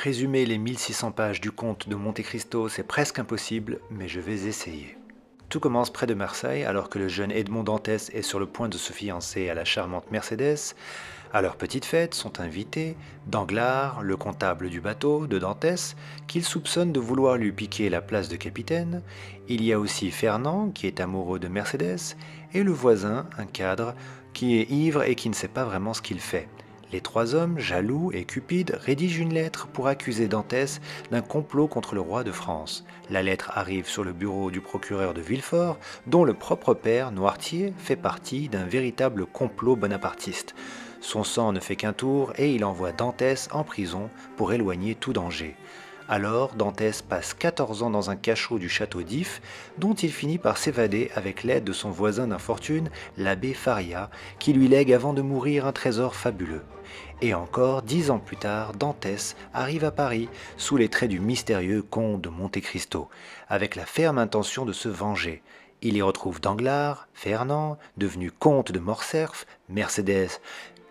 Résumer les 1600 pages du Comte de Monte Cristo, c'est presque impossible, mais je vais essayer. Tout commence près de Marseille, alors que le jeune Edmond Dantès est sur le point de se fiancer à la charmante Mercédès. À leur petite fête sont invités Danglars, le comptable du bateau de Dantès, qu'il soupçonne de vouloir lui piquer la place de capitaine. Il y a aussi Fernand, qui est amoureux de Mercédès, et le voisin, un cadre, qui est ivre et qui ne sait pas vraiment ce qu'il fait. Les trois hommes, jaloux et cupides, rédigent une lettre pour accuser Dantès d'un complot contre le roi de France. La lettre arrive sur le bureau du procureur de Villefort, dont le propre père, Noirtier, fait partie d'un véritable complot bonapartiste. Son sang ne fait qu'un tour et il envoie Dantès en prison pour éloigner tout danger. Alors, Dantès passe 14 ans dans un cachot du château d'If, dont il finit par s'évader avec l'aide de son voisin d'infortune, l'abbé Faria, qui lui lègue avant de mourir un trésor fabuleux. Et encore, 10 ans plus tard, Dantès arrive à Paris, sous les traits du mystérieux comte de Monte Cristo, avec la ferme intention de se venger. Il y retrouve Danglars, Fernand, devenu comte de Morcerf, Mercédès,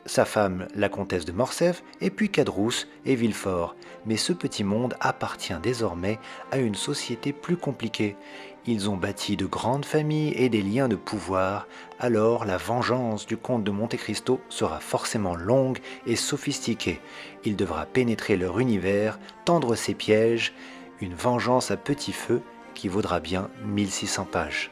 sa femme, la comtesse de Morcerf, et puis Caderousse et Villefort. Mais ce petit monde appartient désormais à une société plus compliquée. Ils ont bâti de grandes familles et des liens de pouvoir, alors la vengeance du comte de Monte Cristo sera forcément longue et sophistiquée. Il devra pénétrer leur univers, tendre ses pièges, une vengeance à petit feu qui vaudra bien 1600 pages.